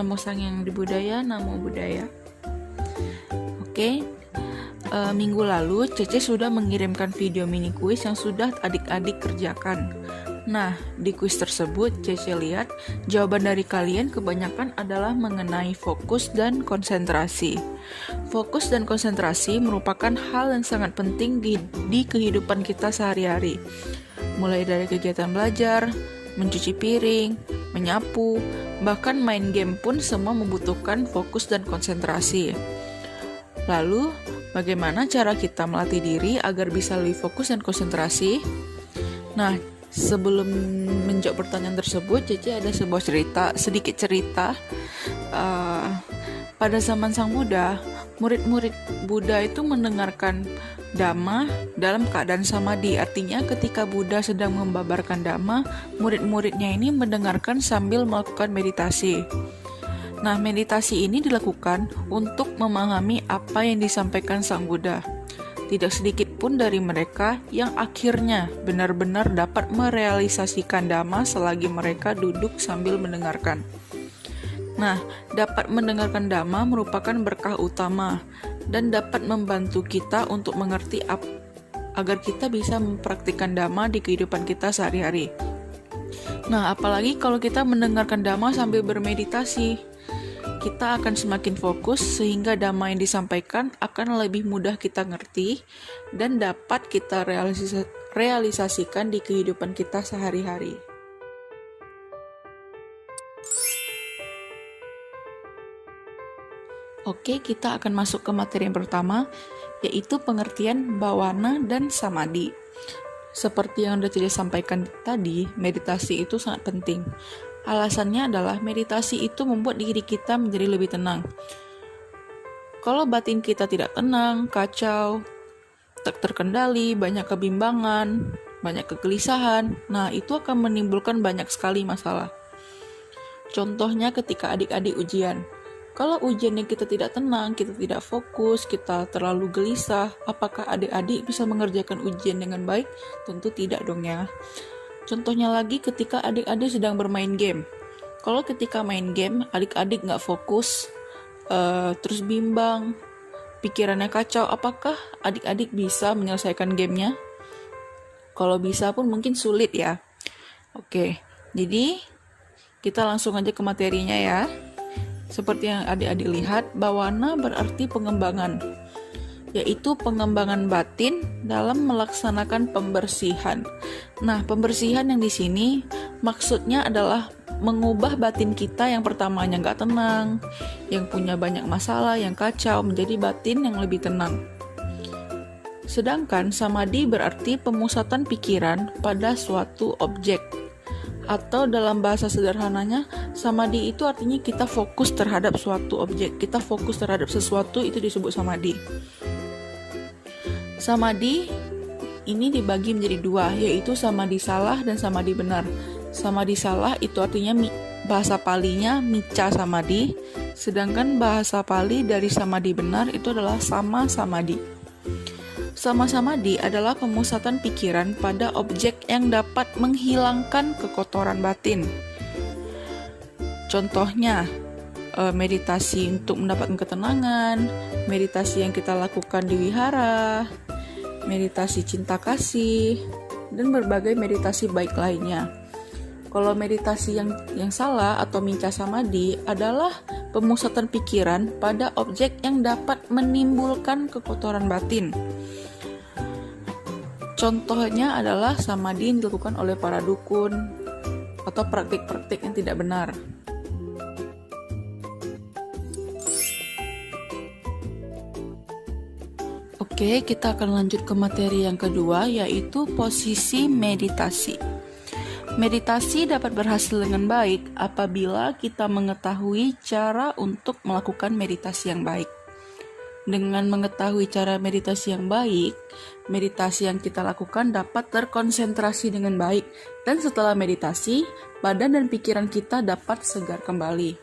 Namo Sang Yang di Budaya, Namo Buddhaya. Oke, minggu lalu Cece sudah mengirimkan video mini kuis yang sudah adik-adik kerjakan. Nah, di kuis tersebut Cece lihat jawaban dari kalian kebanyakan adalah mengenai fokus dan konsentrasi. Fokus dan konsentrasi merupakan hal yang sangat penting di kehidupan kita sehari-hari. Mulai dari kegiatan belajar, mencuci piring, menyapu, bahkan main game pun semua membutuhkan fokus dan konsentrasi. Lalu, bagaimana cara kita melatih diri agar bisa lebih fokus dan konsentrasi? Nah, sebelum menjawab pertanyaan tersebut, Cece ada sebuah sedikit cerita. Pada zaman Sang Buddha, murid-murid Buddha itu mendengarkan Dhamma dalam keadaan samadhi. Artinya ketika Buddha sedang membabarkan Dhamma, murid-muridnya ini mendengarkan sambil melakukan meditasi. Nah, meditasi ini dilakukan untuk memahami apa yang disampaikan Sang Buddha. Tidak sedikit pun dari mereka yang akhirnya benar-benar dapat merealisasikan Dhamma selagi mereka duduk sambil mendengarkan. Nah, dapat mendengarkan Dhamma merupakan berkah utama dan dapat membantu kita untuk mengerti agar kita bisa mempraktikkan Dhamma di kehidupan kita sehari-hari. Nah, apalagi kalau kita mendengarkan Dhamma sambil bermeditasi, kita akan semakin fokus sehingga Dhamma yang disampaikan akan lebih mudah kita ngerti dan dapat kita realisasikan di kehidupan kita sehari-hari. Oke, kita akan masuk ke materi yang pertama, yaitu pengertian bawana dan samadhi. Seperti yang sudah saya sampaikan tadi, meditasi itu sangat penting. Alasannya adalah meditasi itu membuat diri kita menjadi lebih tenang. Kalau batin kita tidak tenang, kacau, tak terkendali, banyak kebimbangan, banyak kegelisahan, nah itu akan menimbulkan banyak sekali masalah. Contohnya ketika adik-adik ujian. Kalau ujiannya kita tidak tenang, kita tidak fokus, kita terlalu gelisah, apakah adik-adik bisa mengerjakan ujian dengan baik? Tentu tidak dong ya. Contohnya lagi ketika adik-adik sedang bermain game. Kalau ketika main game, adik-adik nggak fokus, terus bimbang, pikirannya kacau, apakah adik-adik bisa menyelesaikan gamenya? Kalau bisa pun mungkin sulit ya. Oke, jadi kita langsung aja ke materinya ya. Seperti yang adik-adik lihat, bawana berarti pengembangan, yaitu pengembangan batin dalam melaksanakan pembersihan. Nah, pembersihan yang di sini maksudnya adalah mengubah batin kita yang pertamanya nggak tenang, yang punya banyak masalah, yang kacau, menjadi batin yang lebih tenang. Sedangkan samadhi berarti pemusatan pikiran pada suatu objek. Atau dalam bahasa sederhananya, samadhi itu artinya kita fokus terhadap suatu objek, kita fokus terhadap sesuatu, itu disebut samadhi. Samadhi ini dibagi menjadi dua, yaitu samadhi salah dan samadhi benar. Samadhi salah itu artinya bahasa palinya micca samadhi, sedangkan bahasa pali dari samadhi benar itu adalah sama samadhi. Sama samadhi adalah pemusatan pikiran pada objek yang dapat menghilangkan kekotoran batin. Contohnya, meditasi untuk mendapatkan ketenangan, meditasi yang kita lakukan di wihara, meditasi cinta kasih, dan berbagai meditasi baik lainnya. Kalau meditasi yang salah atau micca samadhi adalah pemusatan pikiran pada objek yang dapat menimbulkan kekotoran batin. Contohnya adalah samadhi yang dilakukan oleh para dukun atau praktik-praktik yang tidak benar. Oke, kita akan lanjut ke materi yang kedua, yaitu posisi meditasi. Meditasi dapat berhasil dengan baik apabila kita mengetahui cara untuk melakukan meditasi yang baik. Dengan mengetahui cara meditasi yang baik, meditasi yang kita lakukan dapat terkonsentrasi dengan baik, dan setelah meditasi, badan dan pikiran kita dapat segar kembali.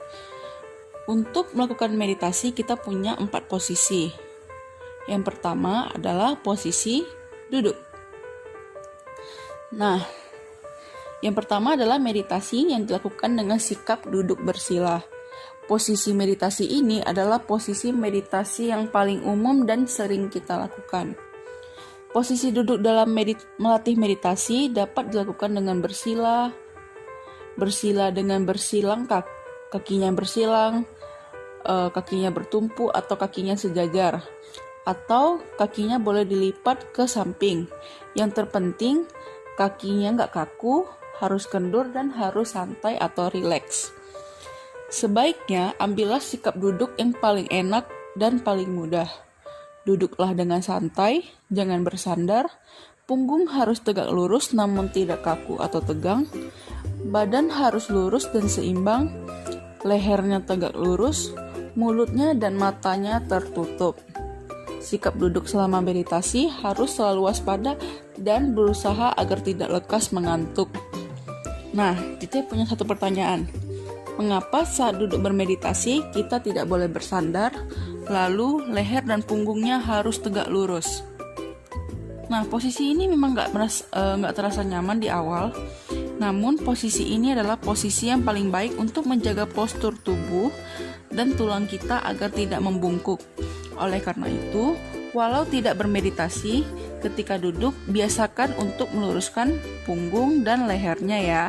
Untuk melakukan meditasi, kita punya 4 posisi. Yang pertama adalah posisi duduk. Nah, yang pertama adalah meditasi yang dilakukan dengan sikap duduk bersila. Posisi meditasi ini adalah posisi meditasi yang paling umum dan sering kita lakukan. Posisi duduk dalam melatih meditasi dapat dilakukan dengan bersila dengan bersilang, kakinya bersilang, kakinya bertumpu atau kakinya sejajar, atau kakinya boleh dilipat ke samping. Yang terpenting kakinya nggak kaku, harus kendur dan harus santai atau rileks. Sebaiknya ambillah sikap duduk yang paling enak dan paling mudah. Duduklah dengan santai, jangan bersandar. Punggung harus tegak lurus namun tidak kaku atau tegang. Badan harus lurus dan seimbang. Lehernya tegak lurus, mulutnya dan matanya tertutup. Sikap duduk selama meditasi harus selalu waspada dan berusaha agar tidak lekas mengantuk. Nah, Tite punya satu pertanyaan. Mengapa saat duduk bermeditasi kita tidak boleh bersandar, lalu leher dan punggungnya harus tegak lurus? Nah, posisi ini memang nggak terasa nyaman di awal, namun posisi ini adalah posisi yang paling baik untuk menjaga postur tubuh dan tulang kita agar tidak membungkuk. Oleh karena itu, walau tidak bermeditasi, ketika duduk biasakan untuk meluruskan punggung dan lehernya ya.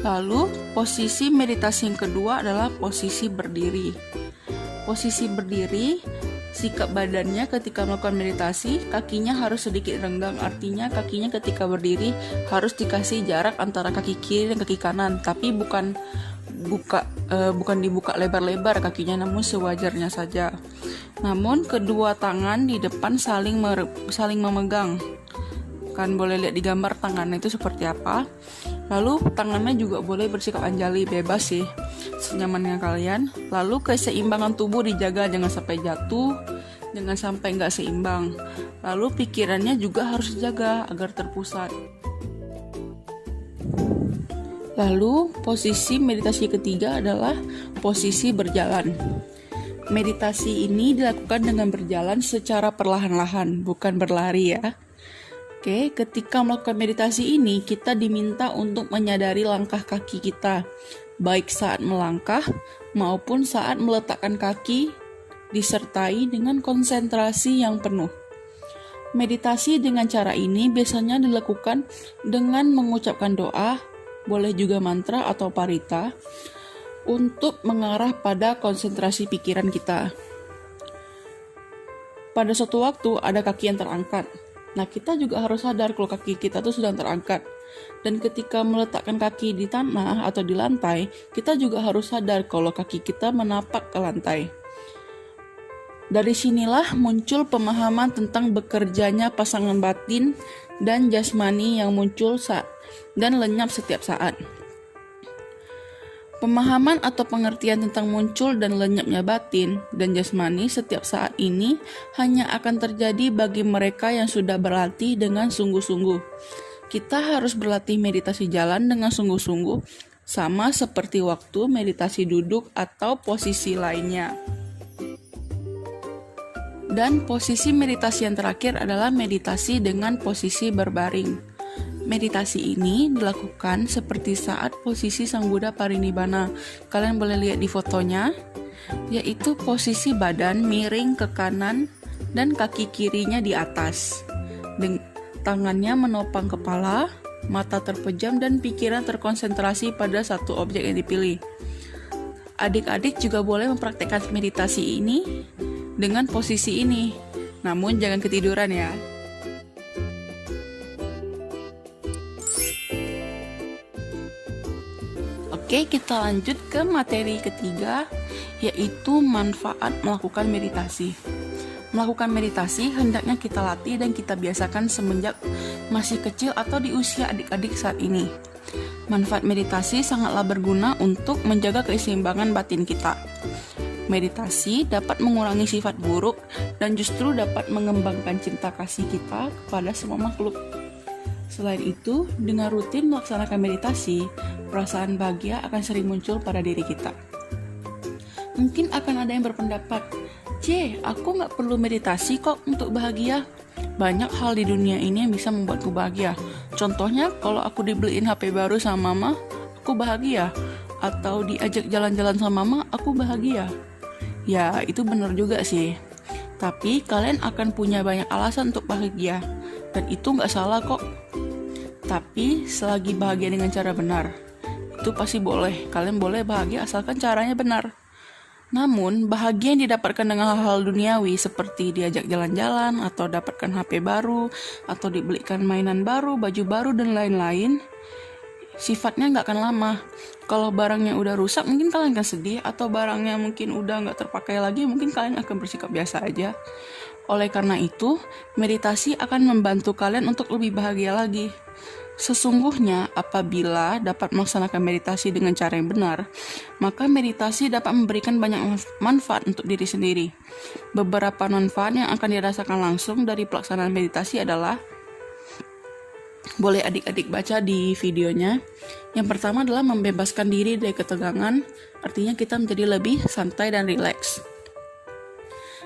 Lalu, posisi meditasi yang kedua adalah posisi berdiri. Posisi berdiri, sikap badannya ketika melakukan meditasi, kakinya harus sedikit renggang. Artinya kakinya ketika berdiri harus dikasih jarak antara kaki kiri dan kaki kanan, tapi bukan dibuka lebar-lebar kakinya, namun sewajarnya saja. Namun kedua tangan di depan saling memegang. Kan boleh lihat di gambar tangannya itu seperti apa. Lalu tangannya juga boleh bersikap anjali, bebas sih, senyamannya kalian. Lalu keseimbangan tubuh dijaga, jangan sampai jatuh, jangan sampai nggak seimbang. Lalu pikirannya juga harus dijaga agar terpusat. Lalu posisi meditasi ketiga adalah posisi berjalan. Meditasi ini dilakukan dengan berjalan secara perlahan-lahan, bukan berlari ya. Oke, ketika melakukan meditasi ini, kita diminta untuk menyadari langkah kaki kita, baik saat melangkah maupun saat meletakkan kaki, disertai dengan konsentrasi yang penuh. Meditasi dengan cara ini biasanya dilakukan dengan mengucapkan doa, boleh juga mantra atau parita, untuk mengarah pada konsentrasi pikiran kita. Pada suatu waktu ada kaki yang terangkat. Nah, kita juga harus sadar kalau kaki kita tuh sedang terangkat. Dan ketika meletakkan kaki di tanah atau di lantai, kita juga harus sadar kalau kaki kita menapak ke lantai. Dari sinilah muncul pemahaman tentang bekerjanya pasangan batin dan jasmani yang muncul dan lenyap setiap saat. Pemahaman atau pengertian tentang muncul dan lenyapnya batin dan jasmani setiap saat ini hanya akan terjadi bagi mereka yang sudah berlatih dengan sungguh-sungguh. Kita harus berlatih meditasi jalan dengan sungguh-sungguh, sama seperti waktu meditasi duduk atau posisi lainnya. Dan posisi meditasi yang terakhir adalah meditasi dengan posisi berbaring. Meditasi ini dilakukan seperti saat posisi Sang Buddha Parinibbana. Kalian boleh lihat di fotonya, yaitu posisi badan miring ke kanan dan kaki kirinya di atas. Tangannya menopang kepala, mata terpejam dan pikiran terkonsentrasi pada satu objek yang dipilih. Adik-adik juga boleh mempraktikkan meditasi ini dengan posisi ini, namun jangan ketiduran ya. Oke, kita lanjut ke materi ketiga, yaitu manfaat melakukan meditasi. Melakukan meditasi hendaknya kita latih dan kita biasakan semenjak masih kecil atau di usia adik-adik saat ini. Manfaat meditasi sangatlah berguna untuk menjaga keseimbangan batin kita. Meditasi dapat mengurangi sifat buruk dan justru dapat mengembangkan cinta kasih kita kepada semua makhluk. Selain itu, dengan rutin melaksanakan meditasi, perasaan bahagia akan sering muncul pada diri kita. Mungkin akan ada yang berpendapat, aku nggak perlu meditasi kok untuk bahagia. banyak hal di dunia ini yang bisa membuatku bahagia. Contohnya, kalau aku dibeliin HP baru sama mama, aku bahagia. Atau diajak jalan-jalan sama mama, aku bahagia. Ya, itu benar juga sih. Tapi kalian akan punya banyak alasan untuk bahagia. Dan itu nggak salah kok. Tapi selagi bahagia dengan cara benar, itu pasti boleh. Kalian boleh bahagia asalkan caranya benar. Namun, bahagia yang didapatkan dengan hal-hal duniawi seperti diajak jalan-jalan, atau dapatkan HP baru, atau dibelikan mainan baru, baju baru, dan lain-lain, sifatnya nggak akan lama. Kalau barangnya udah rusak, mungkin kalian akan sedih, atau barangnya mungkin udah nggak terpakai lagi, mungkin kalian akan bersikap biasa aja. Oleh karena itu, meditasi akan membantu kalian untuk lebih bahagia lagi. Sesungguhnya, apabila dapat melaksanakan meditasi dengan cara yang benar, maka meditasi dapat memberikan banyak manfaat untuk diri sendiri. Beberapa manfaat yang akan dirasakan langsung dari pelaksanaan meditasi adalah, boleh adik-adik baca di videonya. Yang pertama adalah membebaskan diri dari ketegangan, artinya kita menjadi lebih santai dan rileks.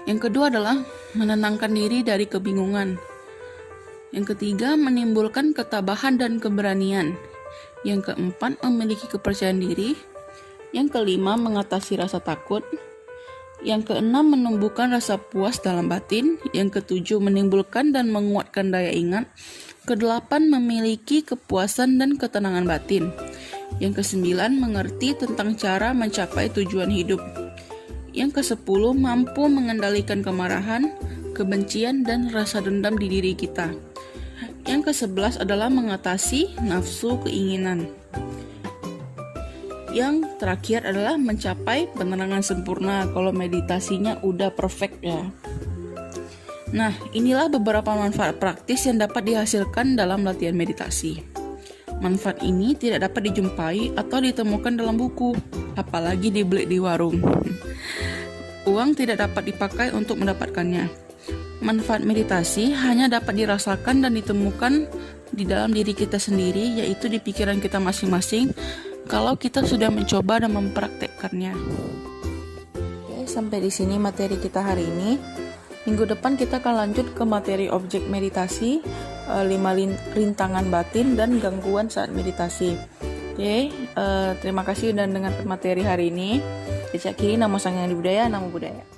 Yang kedua adalah menenangkan diri dari kebingungan. Yang ketiga, menimbulkan ketabahan dan keberanian. Yang keempat, memiliki kepercayaan diri. Yang kelima, mengatasi rasa takut. Yang keenam, menumbuhkan rasa puas dalam batin. Yang ketujuh, menimbulkan dan menguatkan daya ingat. Kedelapan, memiliki kepuasan dan ketenangan batin. Yang kesembilan, mengerti tentang cara mencapai tujuan hidup. Yang kesepuluh, mampu mengendalikan kemarahan, kebencian, dan rasa dendam di diri kita. Yang ke-11 adalah mengatasi nafsu keinginan. Yang terakhir adalah mencapai penerangan sempurna kalau meditasinya udah perfect ya. Nah, inilah beberapa manfaat praktis yang dapat dihasilkan dalam latihan meditasi. Manfaat ini tidak dapat dijumpai atau ditemukan dalam buku, apalagi dibeli di warung. Uang tidak dapat dipakai untuk mendapatkannya. Manfaat meditasi hanya dapat dirasakan dan ditemukan di dalam diri kita sendiri, yaitu di pikiran kita masing-masing, kalau kita sudah mencoba dan mempraktekkannya. Oke, sampai di sini materi kita hari ini. Minggu depan kita akan lanjut ke materi objek meditasi, 5 rintangan batin dan gangguan saat meditasi. Oke, terima kasih sudah mendengarkan materi hari ini. Saya Kiri, namo Sang Hyang Adibudaya, namo Buddhaya.